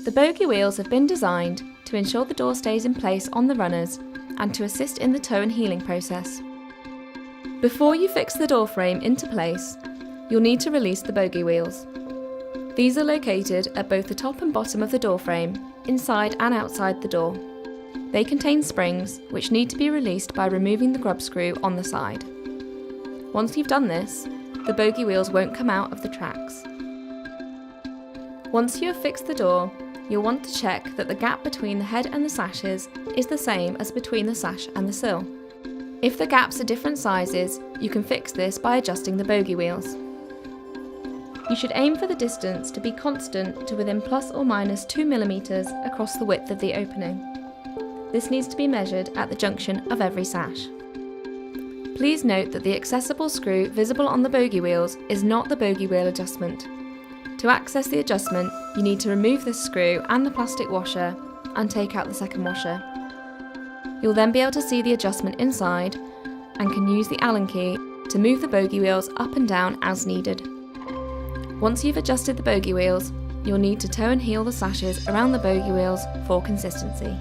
The bogey wheels have been designed to ensure the door stays in place on the runners and to assist in the toe and healing process. Before you fix the door frame into place, you'll need to release the bogey wheels. These are located at both the top and bottom of the door frame, inside and outside the door. They contain springs which need to be released by removing the grub screw on the side. Once you've done this, the bogey wheels won't come out of the tracks. Once you have fixed the door, you'll want to check that the gap between the head and the sashes is the same as between the sash and the sill. If the gaps are different sizes, you can fix this by adjusting the bogey wheels. You should aim for the distance to be constant to within plus or minus 2 mm across the width of the opening. This needs to be measured at the junction of every sash. Please note that the accessible screw visible on the bogey wheels is not the bogey wheel adjustment. To access the adjustment, you need to remove this screw and the plastic washer and take out the second washer. You'll then be able to see the adjustment inside and can use the Allen key to move the bogey wheels up and down as needed. Once you've adjusted the bogey wheels, you'll need to toe and heel the sashes around the bogey wheels for consistency.